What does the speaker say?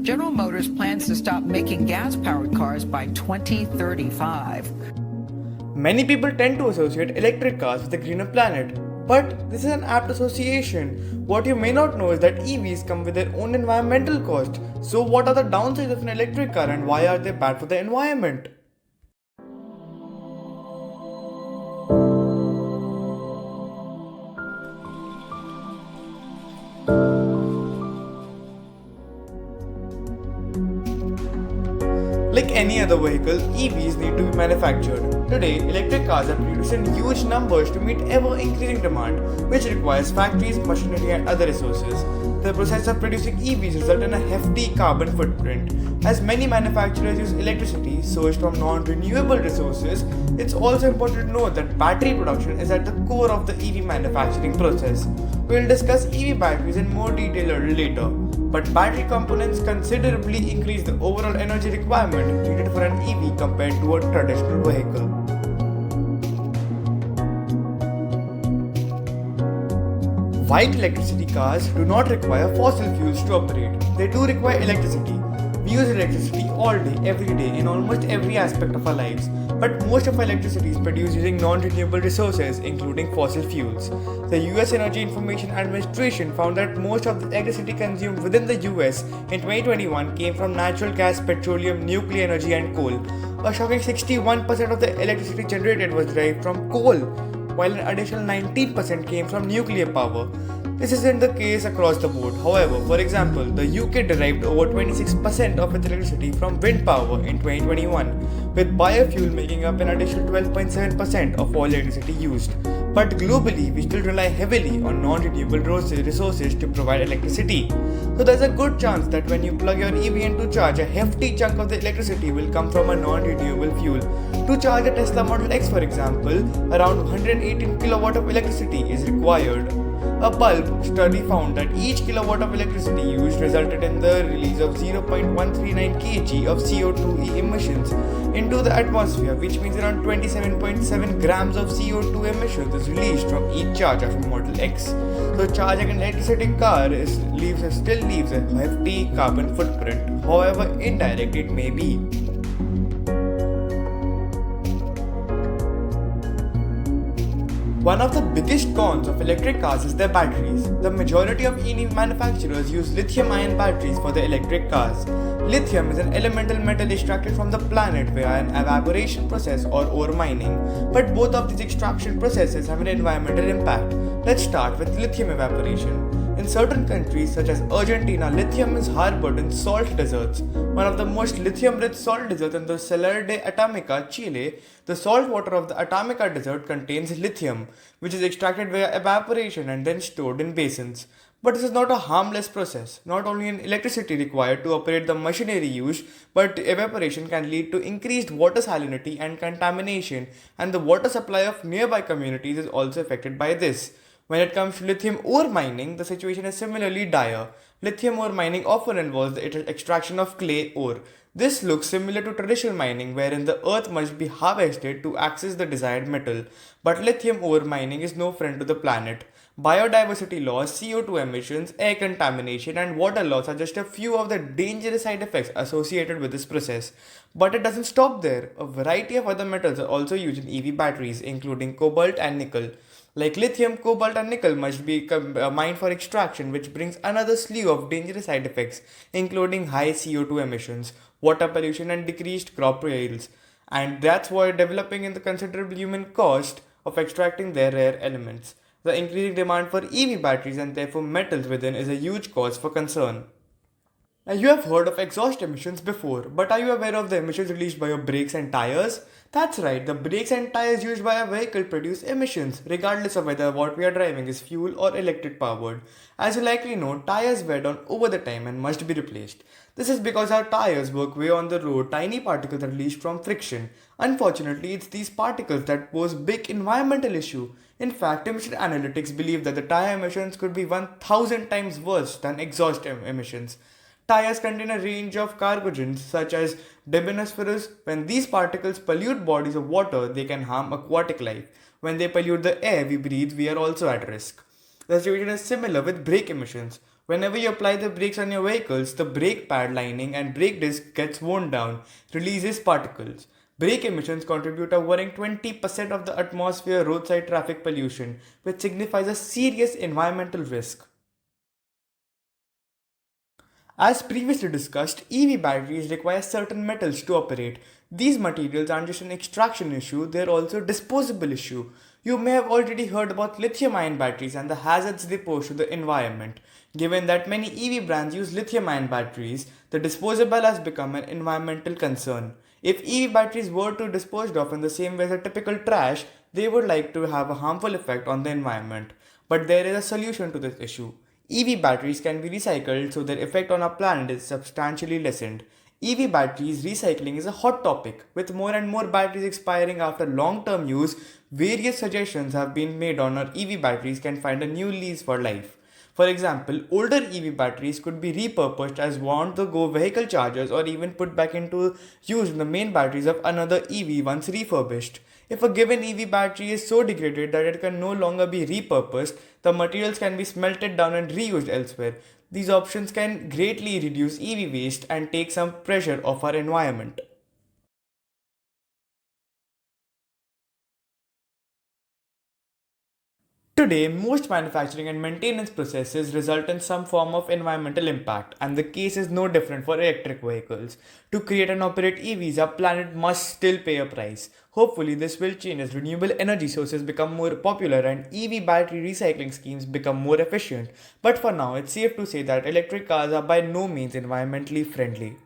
General Motors plans to stop making gas-powered cars by 2035. Many people tend to associate electric cars with a greener planet, but this is an apt association. What you may not know is that EVs come with their own environmental cost. So, what are the downsides of an electric car and why are they bad for the environment? Like any other vehicle, EVs need to be manufactured. Today, electric cars are produced in huge numbers to meet ever-increasing demand, which requires factories, machinery and other resources. The process of producing EVs results in a hefty carbon footprint. As many manufacturers use electricity sourced from non-renewable resources, it's also important to note that battery production is at the core of the EV manufacturing process. We'll discuss EV batteries in more detail a little later, but battery components considerably increase the overall energy requirement needed for an EV compared to a traditional vehicle. White electricity cars do not require fossil fuels to operate. They do require electricity. We use electricity all day, every day, in almost every aspect of our lives. But most of our electricity is produced using non-renewable resources, including fossil fuels. The US Energy Information Administration found that most of the electricity consumed within the US in 2021 came from natural gas, petroleum, nuclear energy, and coal. A shocking 61% of the electricity generated was derived from coal, while an additional 19% came from nuclear power. This isn't the case across the board. However, for example, the UK derived over 26% of its electricity from wind power in 2021, with biofuel making up an additional 12.7% of all electricity used. But globally, we still rely heavily on non-renewable resources to provide electricity. So there's a good chance that when you plug your EV into charge, a hefty chunk of the electricity will come from a non-renewable fuel. To charge a Tesla Model X, for example, around 118 kilowatt of electricity is required. A bulb study found that each kilowatt of electricity used resulted in the release of 0.139 kg of CO2 emissions into the atmosphere, which means around 27.7 grams of CO2 emissions is released from each charge of a Model X. So charging an electricity car still leaves a hefty carbon footprint, however indirect it may be. One of the biggest cons of electric cars is their batteries. The majority of EV manufacturers use lithium-ion batteries for their electric cars. Lithium is an elemental metal extracted from the planet via an evaporation process or ore mining, but both of these extraction processes have an environmental impact. Let's start with lithium evaporation. In certain countries such as Argentina, lithium is harbored in salt deserts. One of the most lithium-rich salt deserts in the Salar de Atomica, Chile, the salt water of the Atomica desert contains lithium, which is extracted via evaporation and then stored in basins. But this is not a harmless process. Not only is electricity required to operate the machinery used, but evaporation can lead to increased water salinity and contamination, and the water supply of nearby communities is also affected by this. When it comes to lithium ore mining, the situation is similarly dire. Lithium ore mining often involves the extraction of clay ore. This looks similar to traditional mining, wherein the earth must be harvested to access the desired metal. But lithium ore mining is no friend to the planet. Biodiversity loss, CO2 emissions, air contamination, and water loss are just a few of the dangerous side effects associated with this process. But it doesn't stop there. A variety of other metals are also used in EV batteries, including cobalt and nickel. Like lithium, cobalt, and nickel must be mined for extraction, which brings another slew of dangerous side effects, including high CO2 emissions, water pollution, and decreased crop yields. And that's why developing in the considerable human cost of extracting their rare elements. The increasing demand for EV batteries and therefore metals within is a huge cause for concern. Now, you have heard of exhaust emissions before, but are you aware of the emissions released by your brakes and tires? That's right, the brakes and tires used by a vehicle produce emissions, regardless of whether what we are driving is fuel or electric powered. As you likely know, tires wear down over the time and must be replaced. This is because our tires work way on the road, tiny particles are released from friction. Unfortunately, it's these particles that pose big environmental issue. In fact, emission analytics believe that the tire emissions could be 1000 times worse than exhaust emissions. Tires contain a range of carcinogens such as dibinophorus. When these particles pollute bodies of water, they can harm aquatic life. When they pollute the air we breathe, we are also at risk. The situation is similar with brake emissions. Whenever you apply the brakes on your vehicles, the brake pad lining and brake disc gets worn down, releases particles. Brake emissions contribute a worrying 20% of the atmosphere roadside traffic pollution, which signifies a serious environmental risk. As previously discussed, EV batteries require certain metals to operate. These materials aren't just an extraction issue, they're also a disposable issue. You may have already heard about lithium ion batteries and the hazards they pose to the environment. Given that many EV brands use lithium ion batteries, the disposable has become an environmental concern. If EV batteries were to be disposed of in the same way as a typical trash, they would like to have a harmful effect on the environment. But there is a solution to this issue. EV batteries can be recycled so their effect on our planet is substantially lessened. EV batteries recycling is a hot topic. With more and more batteries expiring after long term use, various suggestions have been made on how EV batteries can find a new lease for life. For example, older EV batteries could be repurposed as on the go vehicle chargers or even put back into use in the main batteries of another EV once refurbished. If a given EV battery is so degraded that it can no longer be repurposed, the materials can be smelted down and reused elsewhere. These options can greatly reduce EV waste and take some pressure off our environment. Today, most manufacturing and maintenance processes result in some form of environmental impact, and the case is no different for electric vehicles. To create and operate EVs, our planet must still pay a price. Hopefully, this will change as renewable energy sources become more popular and EV battery recycling schemes become more efficient. But for now, it's safe to say that electric cars are by no means environmentally friendly.